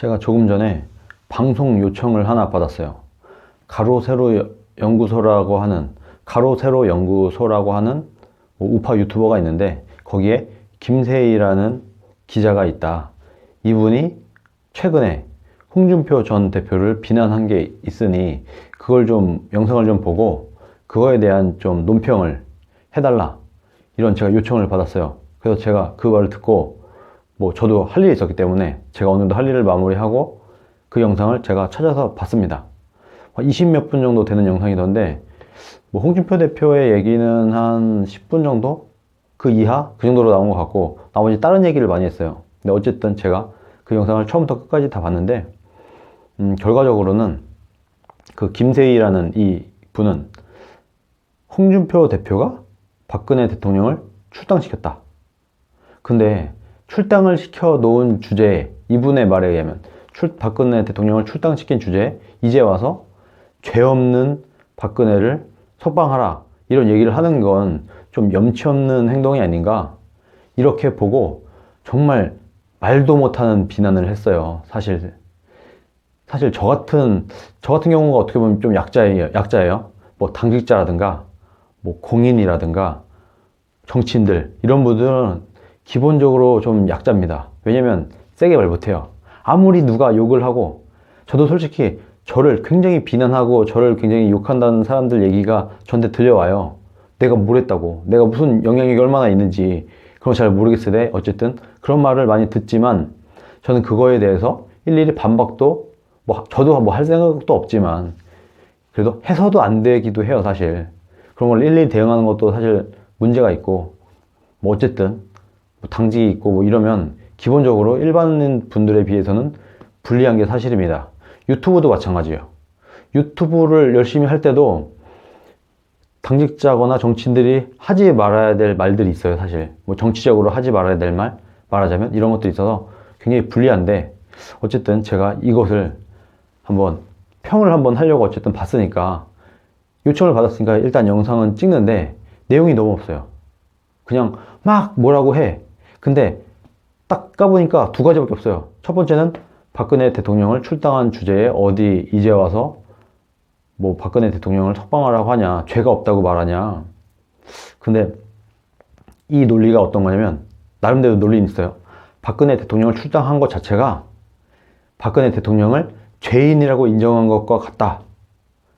제가 조금 전에 방송 요청을 하나 받았어요. 가로세로 연구소라고 하는 우파 유튜버가 있는데 거기에 김세희라는 기자가 있다. 이분이 최근에 홍준표 전 대표를 비난한 게 있으니 그걸 좀 영상을 좀 보고 그거에 대한 좀 논평을 해달라, 이런 제가 요청을 받았어요. 그래서 제가 그 말을 듣고 저도 할 일이 있었기 때문에 제가 어느 정도 할 일을 마무리하고 그 영상을 제가 찾아서 봤습니다. 20몇 분 정도 되는 영상이던데 홍준표 대표의 얘기는 한 10분 정도? 그 이하? 그 정도로 나온 것 같고 나머지 다른 얘기를 많이 했어요. 근데 어쨌든 제가 그 영상을 처음부터 끝까지 다 봤는데 결과적으로는 그 김세희라는 이 분은 홍준표 대표가 박근혜 대통령을 출당시켰다. 근데 출당을 시켜 놓은 주제에, 이분의 말에 의하면 박근혜 대통령을 출당시킨 주제에 이제 와서 죄 없는 박근혜를 석방하라, 이런 얘기를 하는 건 좀 염치 없는 행동이 아닌가, 이렇게 보고 정말 말도 못하는 비난을 했어요. 사실 저 같은 경우가 어떻게 보면 좀 약자예요. 당직자라든가 공인이라든가 정치인들, 이런 분들은 기본적으로 좀 약자입니다. 왜냐면 세게 말 못해요. 아무리 누가 욕을 하고, 저도 솔직히 저를 굉장히 비난하고 저를 굉장히 욕한다는 사람들 얘기가 저한테 들려와요. 내가 뭘 했다고, 내가 무슨 영향력이 얼마나 있는지 그런 거 잘 모르겠으되 어쨌든 그런 말을 많이 듣지만 저는 그거에 대해서 일일이 반박도 저도 할 생각도 없지만 그래도 해서도 안 되기도 해요. 사실 그런 걸 일일이 대응하는 것도 사실 문제가 있고 어쨌든 당직이 있고 이러면 기본적으로 일반인 분들에 비해서는 불리한 게 사실입니다. 유튜브도 마찬가지예요. 유튜브를 열심히 할 때도 당직자거나 정치인들이 하지 말아야 될 말들이 있어요. 사실 정치적으로 하지 말아야 될 말, 말하자면 이런 것도 있어서 굉장히 불리한데, 어쨌든 제가 이것을 평을 한번 하려고 어쨌든 봤으니까, 요청을 받았으니까 일단 영상은 찍는데 내용이 너무 없어요. 그냥 막 뭐라고 해. 근데 딱 까보니까 두 가지밖에 없어요. 첫 번째는 박근혜 대통령을 출당한 주제에 어디 이제 와서 박근혜 대통령을 석방하라고 하냐, 죄가 없다고 말하냐. 근데 이 논리가 어떤 거냐면, 나름대로 논리는 있어요. 박근혜 대통령을 출당한 것 자체가 박근혜 대통령을 죄인이라고 인정한 것과 같다,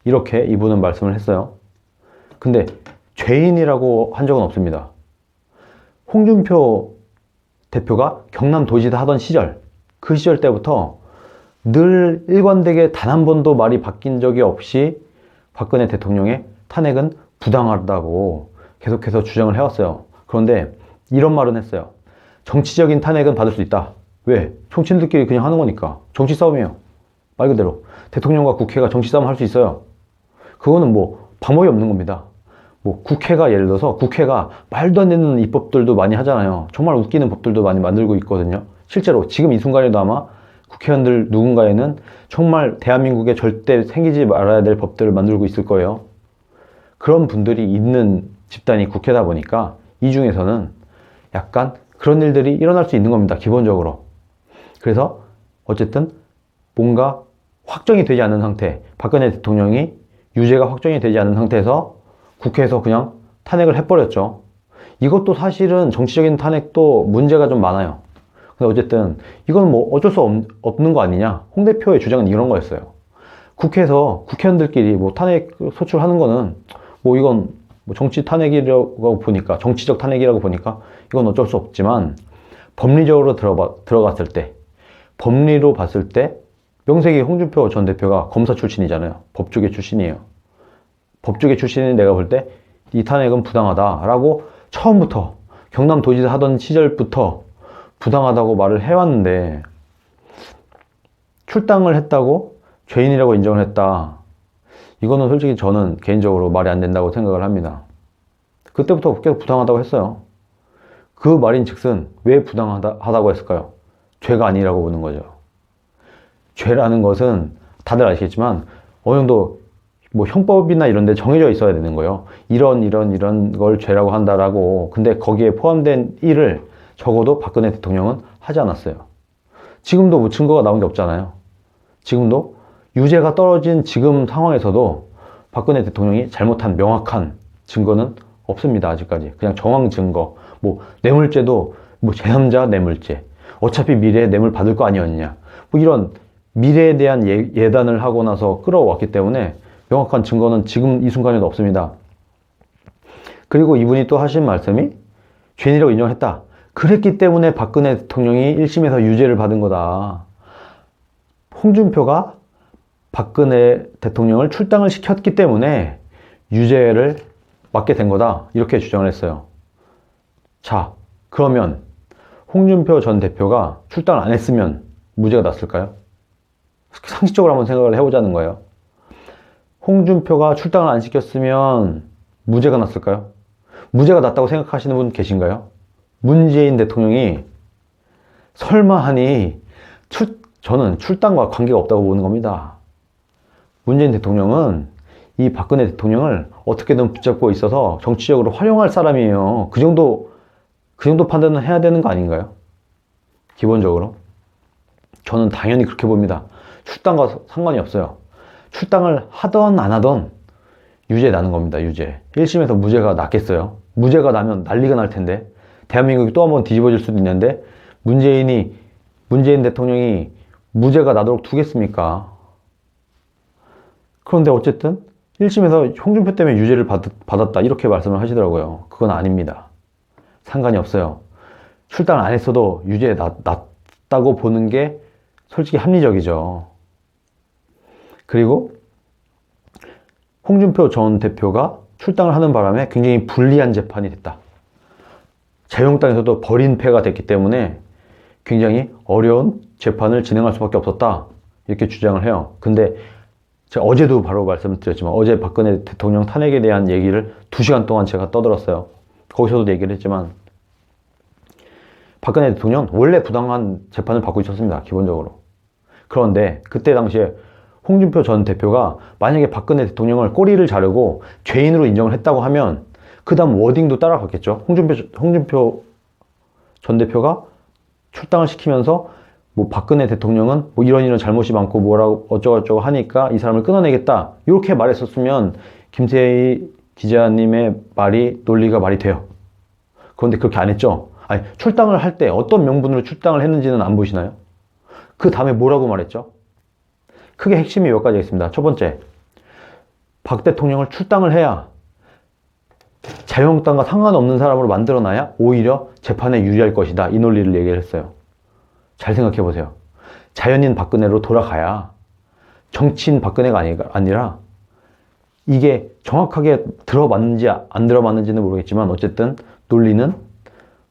이렇게 이분은 말씀을 했어요. 근데 죄인이라고 한 적은 없습니다. 홍준표 대표가 경남도지사 하던 시절, 그 시절 때부터 늘 일관되게 단 한 번도 말이 바뀐 적이 없이 박근혜 대통령의 탄핵은 부당하다고 계속해서 주장을 해왔어요. 그런데 이런 말은 했어요. 정치적인 탄핵은 받을 수 있다. 왜? 정치인들끼리 그냥 하는 거니까. 정치 싸움이에요. 말 그대로 대통령과 국회가 정치 싸움 할 수 있어요. 그거는 방법이 없는 겁니다. 국회가, 예를 들어서 국회가 말도 안 되는 입법들도 많이 하잖아요. 정말 웃기는 법들도 많이 만들고 있거든요. 실제로 지금 이 순간에도 아마 국회의원들 누군가에는 정말 대한민국에 절대 생기지 말아야 될 법들을 만들고 있을 거예요. 그런 분들이 있는 집단이 국회다 보니까 이 중에서는 약간 그런 일들이 일어날 수 있는 겁니다. 기본적으로. 그래서 어쨌든 뭔가 확정이 되지 않은 상태, 박근혜 대통령이 유죄가 확정이 되지 않은 상태에서 국회에서 그냥 탄핵을 해버렸죠. 이것도 사실은 정치적인 탄핵도 문제가 좀 많아요. 근데 어쨌든 이건 어쩔 수 없는 거 아니냐. 홍 대표의 주장은 이런 거였어요. 국회에서 국회의원들끼리 탄핵 소출하는 거는 이건 정치 탄핵이라고 보니까, 정치적 탄핵이라고 보니까 이건 어쩔 수 없지만, 법리적으로 들어갔을 때, 법리로 봤을 때 명색이 홍준표 전 대표가 검사 출신이잖아요. 법조계 출신이에요. 법조계 출신인 내가 볼 때 이 탄핵은 부당하다라고 처음부터 경남도지사 하던 시절부터 부당하다고 말을 해왔는데, 출당을 했다고 죄인이라고 인정을 했다. 이거는 솔직히 저는 개인적으로 말이 안 된다고 생각을 합니다. 그때부터 계속 부당하다고 했어요. 그 말인 즉슨 왜 부당하다고 했을까요? 죄가 아니라고 보는 거죠. 죄라는 것은 다들 아시겠지만 어느 정도 형법이나 이런 데 정해져 있어야 되는 거예요. 이런 걸 죄라고 한다라고. 근데 거기에 포함된 일을 적어도 박근혜 대통령은 하지 않았어요. 지금도 뭐 증거가 나온 게 없잖아요. 지금도 유죄가 떨어진 지금 상황에서도 박근혜 대통령이 잘못한 명확한 증거는 없습니다. 아직까지. 그냥 정황 증거. 뭐 뇌물죄도 뭐 제3자 뇌물죄. 어차피 미래에 뇌물 받을 거 아니었냐. 뭐 이런 미래에 대한 예단을 하고 나서 끌어왔기 때문에 명확한 증거는 지금 이 순간에도 없습니다. 그리고 이분이 또 하신 말씀이 죄인이라고 인정했다. 그랬기 때문에 박근혜 대통령이 1심에서 유죄를 받은 거다. 홍준표가 박근혜 대통령을 출당을 시켰기 때문에 유죄를 맞게 된 거다. 이렇게 주장을 했어요. 자, 그러면 홍준표 전 대표가 출당을 안 했으면 무죄가 났을까요? 상식적으로 한번 생각을 해보자는 거예요. 홍준표가 출당을 안 시켰으면 무죄가 났을까요? 무죄가 났다고 생각하시는 분 계신가요? 문재인 대통령이 설마 하니 저는 출당과 관계가 없다고 보는 겁니다. 문재인 대통령은 이 박근혜 대통령을 어떻게든 붙잡고 있어서 정치적으로 활용할 사람이에요. 그 정도 판단은 해야 되는 거 아닌가요? 기본적으로. 저는 당연히 그렇게 봅니다. 출당과 상관이 없어요. 출당을 하던 안 하던 유죄 나는 겁니다. 유죄. 1심에서 무죄가 났겠어요? 무죄가 나면 난리가 날 텐데 대한민국이 또 한번 뒤집어질 수도 있는데 문재인 대통령이 무죄가 나도록 두겠습니까? 그런데 어쨌든 1심에서 홍준표 때문에 유죄를 받았다 이렇게 말씀을 하시더라고요. 그건 아닙니다. 상관이 없어요. 출당을 안 했어도 유죄에 났다고 보는 게 솔직히 합리적이죠. 그리고 홍준표 전 대표가 출당을 하는 바람에 굉장히 불리한 재판이 됐다. 자유한국당에서도 버린 패가 됐기 때문에 굉장히 어려운 재판을 진행할 수밖에 없었다. 이렇게 주장을 해요. 근데 제가 어제도 바로 말씀드렸지만 어제 박근혜 대통령 탄핵에 대한 얘기를 2시간 동안 제가 떠들었어요. 거기서도 얘기를 했지만 박근혜 대통령 원래 부당한 재판을 받고 있었습니다. 기본적으로. 그런데 그때 당시에 홍준표 전 대표가 만약에 박근혜 대통령을 꼬리를 자르고 죄인으로 인정을 했다고 하면 그 다음 워딩도 따라갔겠죠. 홍준표 전 대표가 출당을 시키면서 뭐 박근혜 대통령은 뭐 이런 잘못이 많고 뭐라고 어쩌고저쩌고 하니까 이 사람을 끊어내겠다. 이렇게 말했었으면 김세희 기자님의 논리가 말이 돼요. 그런데 그렇게 안 했죠. 아니, 출당을 할 때 어떤 명분으로 출당을 했는지는 안 보시나요? 그 다음에 뭐라고 말했죠? 크게 핵심이 몇 가지가 있습니다. 첫 번째, 박 대통령을 출당을 해야 자유한국당과 상관없는 사람으로 만들어놔야 오히려 재판에 유리할 것이다. 이 논리를 얘기를 했어요. 잘 생각해 보세요. 자연인 박근혜로 돌아가야 정치인 박근혜가 아니라 이게 정확하게 들어맞는지 안 들어맞는지는 모르겠지만 어쨌든 논리는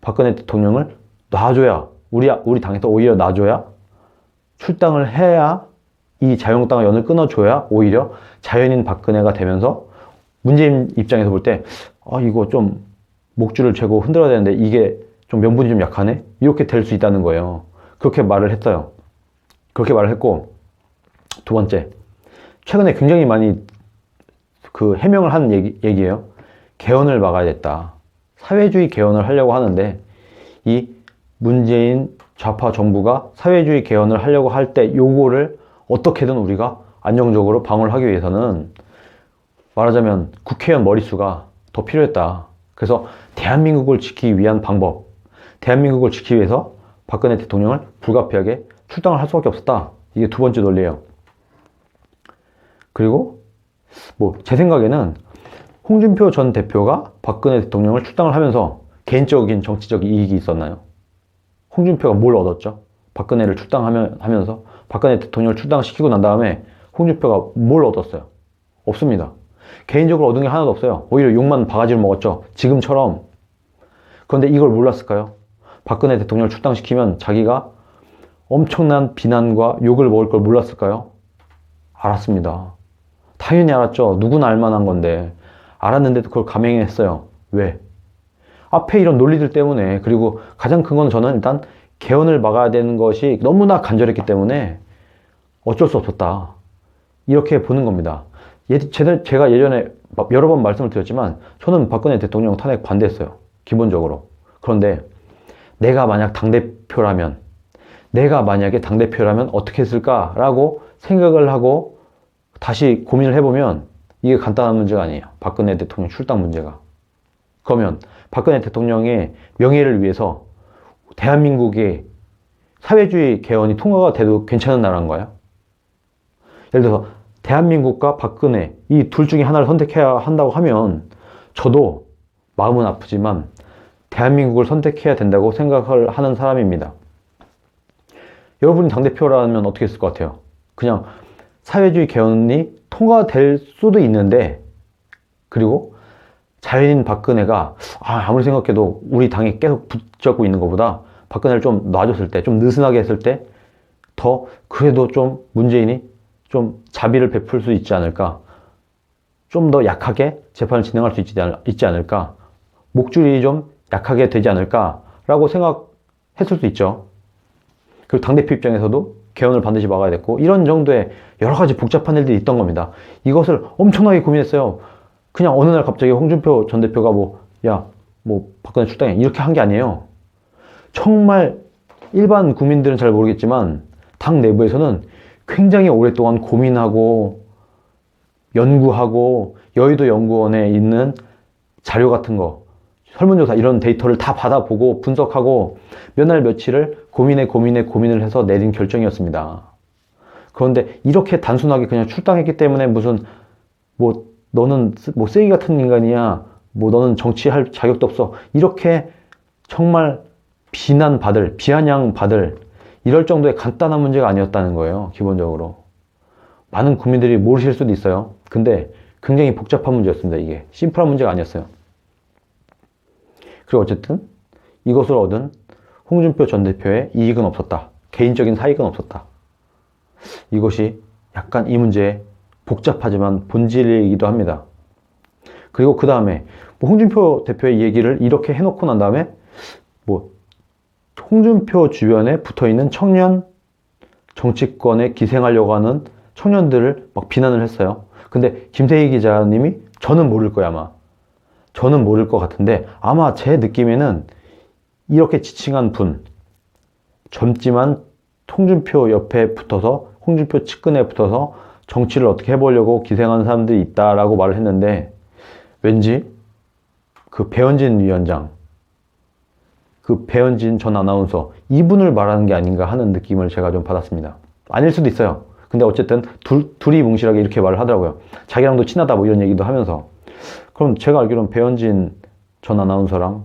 박근혜 대통령을 놔줘야 우리 당에서 오히려 놔줘야 출당을 해야 이 자유한국당과 연을 끊어줘야 오히려 자연인 박근혜가 되면서 문재인 입장에서 볼 때 이거 좀 목줄을 죄고 흔들어야 되는데 이게 좀 명분이 좀 약하네? 이렇게 될 수 있다는 거예요. 그렇게 말을 했어요. 그렇게 말을 했고 두 번째, 최근에 굉장히 많이 해명을 한 얘기예요. 개헌을 막아야겠다. 사회주의 개헌을 하려고 하는데 이 문재인 좌파 정부가 사회주의 개헌을 하려고 할 때 요거를 어떻게든 우리가 안정적으로 방어를 하기 위해서는 말하자면 국회의원 머릿수가 더 필요했다. 그래서 대한민국을 지키기 위한 방법, 대한민국을 지키기 위해서 박근혜 대통령을 불가피하게 출당을 할 수밖에 없었다. 이게 두 번째 논리예요. 그리고 제 생각에는 홍준표 전 대표가 박근혜 대통령을 출당을 하면서 개인적인 정치적 이익이 있었나요? 홍준표가 뭘 얻었죠? 박근혜를 출당하면서 박근혜 대통령을 출당시키고 난 다음에 홍준표가 뭘 얻었어요? 없습니다. 개인적으로 얻은 게 하나도 없어요. 오히려 욕만 바가지를 먹었죠. 지금처럼. 그런데 이걸 몰랐을까요? 박근혜 대통령을 출당시키면 자기가 엄청난 비난과 욕을 먹을 걸 몰랐을까요? 알았습니다. 당연히 알았죠. 누구나 알만한 건데. 알았는데도 그걸 감행했어요. 왜? 앞에 이런 논리들 때문에. 그리고 가장 큰 건 저는 일단 개헌을 막아야 되는 것이 너무나 간절했기 때문에 어쩔 수 없었다. 이렇게 보는 겁니다. 제가 예전에 여러 번 말씀을 드렸지만 저는 박근혜 대통령 탄핵 반대했어요. 기본적으로. 그런데 내가 만약 당대표라면 내가 만약에 당대표라면 어떻게 했을까라고 생각을 하고 다시 고민을 해보면 이게 간단한 문제가 아니에요. 박근혜 대통령 출당 문제가. 그러면 박근혜 대통령의 명예를 위해서 대한민국의 사회주의 개헌이 통과가 돼도 괜찮은 나라인가요? 예를 들어서 대한민국과 박근혜 이 둘 중에 하나를 선택해야 한다고 하면 저도 마음은 아프지만 대한민국을 선택해야 된다고 생각을 하는 사람입니다. 여러분이 당대표라면 어떻게 했을 것 같아요? 그냥 사회주의 개헌이 통과될 수도 있는데, 그리고 자연인 박근혜가 아무리 생각해도 우리 당에 계속 붙잡고 있는 것보다 박근혜를 좀 놔줬을 때, 좀 느슨하게 했을 때 더 그래도 좀 문재인이 좀 자비를 베풀 수 있지 않을까, 좀 더 약하게 재판을 진행할 수 있지 않을까, 목줄이 좀 약하게 되지 않을까 라고 생각했을 수 있죠. 그리고 당대표 입장에서도 개헌을 반드시 막아야 됐고, 이런 정도의 여러 가지 복잡한 일들이 있던 겁니다. 이것을 엄청나게 고민했어요. 그냥 어느 날 갑자기 홍준표 전 대표가 박근혜 출당해 이렇게 한 게 아니에요. 정말 일반 국민들은 잘 모르겠지만 당 내부에서는 굉장히 오랫동안 고민하고 연구하고, 여의도 연구원에 있는 자료 같은 거, 설문조사 이런 데이터를 다 받아보고 분석하고 몇 날 며칠을 고민을 해서 내린 결정이었습니다. 그런데 이렇게 단순하게 그냥 출당했기 때문에 무슨 너는 쓰레기 같은 인간이야, 너는 정치할 자격도 없어, 이렇게 정말 비아냥받을 이럴 정도의 간단한 문제가 아니었다는 거예요. 기본적으로 많은 국민들이 모르실 수도 있어요. 근데 굉장히 복잡한 문제였습니다. 이게 심플한 문제가 아니었어요. 그리고 어쨌든 이것을 얻은 홍준표 전 대표의 이익은 없었다. 개인적인 사익은 없었다. 이것이 약간 이 문제의 복잡하지만 본질이기도 합니다. 그리고 그 다음에 홍준표 대표의 얘기를 이렇게 해놓고 난 다음에 홍준표 주변에 붙어있는 청년 정치권에 기생하려고 하는 청년들을 막 비난을 했어요. 근데 김세희 기자님이 저는 모를 것 같은데 아마 제 느낌에는 이렇게 지칭한 분, 젊지만 홍준표 옆에 붙어서, 홍준표 측근에 붙어서 정치를 어떻게 해보려고 기생하는 사람들이 있다라고 말을 했는데, 왠지 그 배현진 위원장, 그 배현진 전 아나운서 이분을 말하는 게 아닌가 하는 느낌을 제가 좀 받았습니다. 아닐 수도 있어요. 근데 어쨌든 둘이 뭉실하게 이렇게 말을 하더라고요. 자기랑도 친하다 이런 얘기도 하면서. 그럼 제가 알기로는 배현진 전 아나운서랑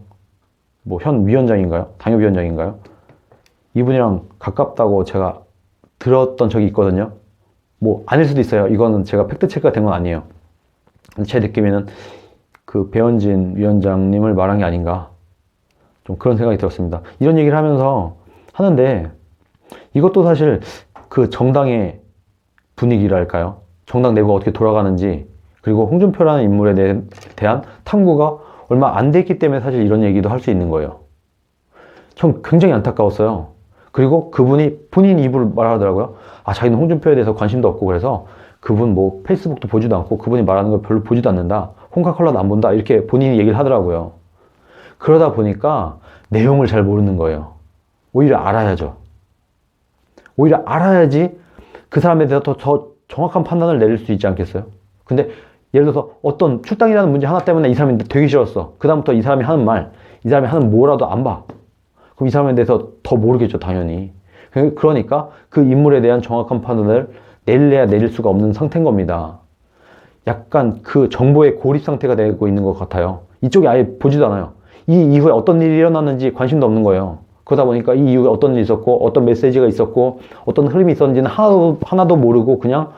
현 위원장인가요? 당협위원장인가요? 이분이랑 가깝다고 제가 들었던 적이 있거든요. 아닐 수도 있어요. 이거는 제가 팩트체크가 된 건 아니에요. 제 느낌에는 그 배현진 위원장님을 말한 게 아닌가, 좀 그런 생각이 들었습니다. 이런 얘기를 하는데 이것도 사실 그 정당의 분위기랄까요? 정당 내부가 어떻게 돌아가는지, 그리고 홍준표라는 인물에 대한 탐구가 얼마 안 됐기 때문에 사실 이런 얘기도 할 수 있는 거예요. 전 굉장히 안타까웠어요. 그리고 그분이 본인 입으로 말하더라고요. 자기는 홍준표에 대해서 관심도 없고, 그래서 그분 페이스북도 보지도 않고 그분이 말하는 걸 별로 보지도 않는다, 홍카컬러도 안 본다, 이렇게 본인이 얘기를 하더라고요. 그러다 보니까 내용을 잘 모르는 거예요. 오히려 알아야죠. 오히려 알아야지 그 사람에 대해서 더 정확한 판단을 내릴 수 있지 않겠어요? 근데 예를 들어서 어떤 출당이라는 문제 하나 때문에 이 사람이 되게 싫었어. 그 다음부터 이 사람이 하는 말, 이 사람이 하는 뭐라도 안 봐. 그럼 이 사람에 대해서 더 모르겠죠, 당연히. 그러니까 그 인물에 대한 정확한 판단을 내려야 내릴 수가 없는 상태인 겁니다. 약간 그 정보의 고립 상태가 되고 있는 것 같아요. 이쪽이 아예 보지도 않아요. 이 이후에 어떤 일이 일어났는지 관심도 없는 거예요. 그러다 보니까 이 이후에 어떤 일이 있었고, 어떤 메시지가 있었고, 어떤 흐름이 있었는지는 하나도 모르고 그냥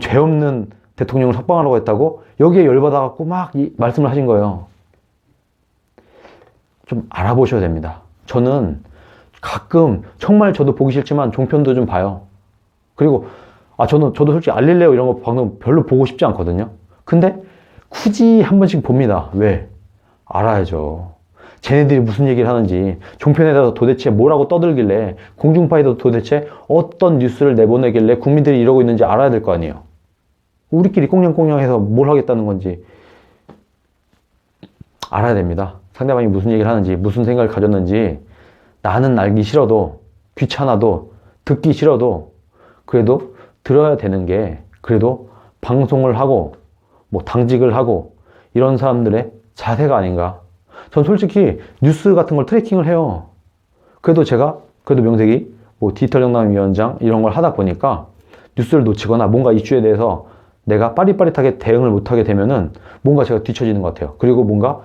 죄 없는 대통령을 석방하라고 했다고 여기에 열받아갖고 막 말씀을 하신 거예요. 좀 알아보셔야 됩니다. 저는 가끔 정말 저도 보기 싫지만 종편도 좀 봐요. 그리고 저도 솔직히 알릴레오 이런 거 방송 별로 보고 싶지 않거든요. 근데 굳이 한 번씩 봅니다. 왜? 알아야죠. 쟤네들이 무슨 얘기를 하는지, 종편에다 도대체 뭐라고 떠들길래, 공중파에도 도대체 어떤 뉴스를 내보내길래 국민들이 이러고 있는지 알아야 될 거 아니에요. 우리끼리 꽁냥꽁냥해서 뭘 하겠다는 건지 알아야 됩니다. 상대방이 무슨 얘기를 하는지, 무슨 생각을 가졌는지 나는 알기 싫어도 귀찮아도 듣기 싫어도 그래도 들어야 되는 게 그래도 방송을 하고 뭐 당직을 하고 이런 사람들의 자세가 아닌가. 전 솔직히 뉴스 같은 걸 트래킹을 해요. 그래도 제가 그래도 명색이 뭐 디지털 정당위원장 이런 걸 하다 보니까 뉴스를 놓치거나 뭔가 이슈에 대해서 내가 빠릿빠릿하게 대응을 못하게 되면은 뭔가 제가 뒤처지는 것 같아요. 그리고 뭔가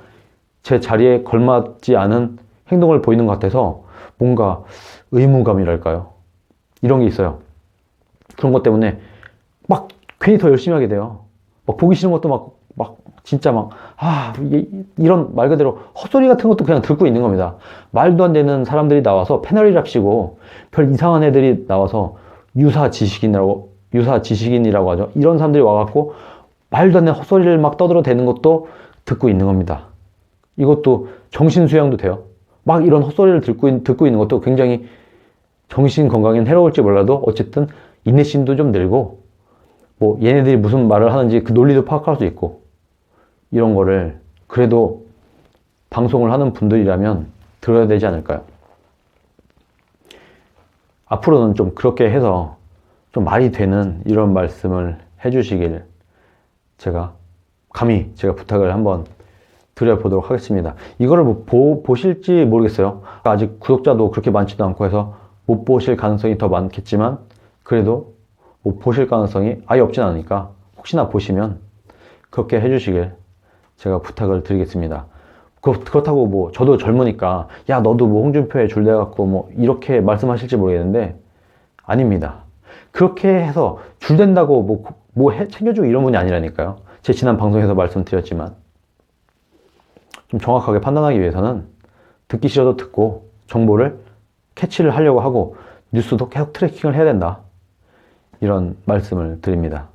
제 자리에 걸맞지 않은 행동을 보이는 것 같아서 뭔가 의무감이랄까요? 이런 게 있어요. 그런 것 때문에 막 괜히 더 열심히 하게 돼요. 막 보기 싫은 것도 막 진짜 이게 이런 말 그대로 헛소리 같은 것도 그냥 듣고 있는 겁니다. 말도 안 되는 사람들이 나와서 패널이랍시고 별 이상한 애들이 나와서 유사 지식인이라고 하죠. 이런 사람들이 와갖고 말도 안 되는 헛소리를 막 떠들어대는 것도 듣고 있는 겁니다. 이것도 정신 수양도 돼요. 막 이런 헛소리를 듣고 있는 것도 굉장히 정신 건강엔 해로울지 몰라도 어쨌든 인내심도 좀 늘고 뭐 얘네들이 무슨 말을 하는지 그 논리도 파악할 수 있고 이런 거를 그래도 방송을 하는 분들이라면 들어야 되지 않을까요? 앞으로는 좀 그렇게 해서 좀 말이 되는 이런 말씀을 해주시길 제가 감히 부탁을 한번 드려보도록 하겠습니다. 이거를 보실지 모르겠어요. 아직 구독자도 그렇게 많지도 않고 해서 못 보실 가능성이 더 많겠지만 그래도 못 보실 가능성이 아예 없진 않으니까 혹시나 보시면 그렇게 해주시길 제가 부탁을 드리겠습니다. 그렇다고 뭐 저도 젊으니까 야 너도 뭐 홍준표에 줄대갖고 뭐 이렇게 말씀하실지 모르겠는데 아닙니다. 그렇게 해서 줄댄다고 챙겨주고 이런 분이 아니라니까요. 제 지난 방송에서 말씀드렸지만 좀 정확하게 판단하기 위해서는 듣기 싫어도 듣고 정보를 캐치를 하려고 하고 뉴스도 계속 트래킹을 해야 된다. 이런 말씀을 드립니다.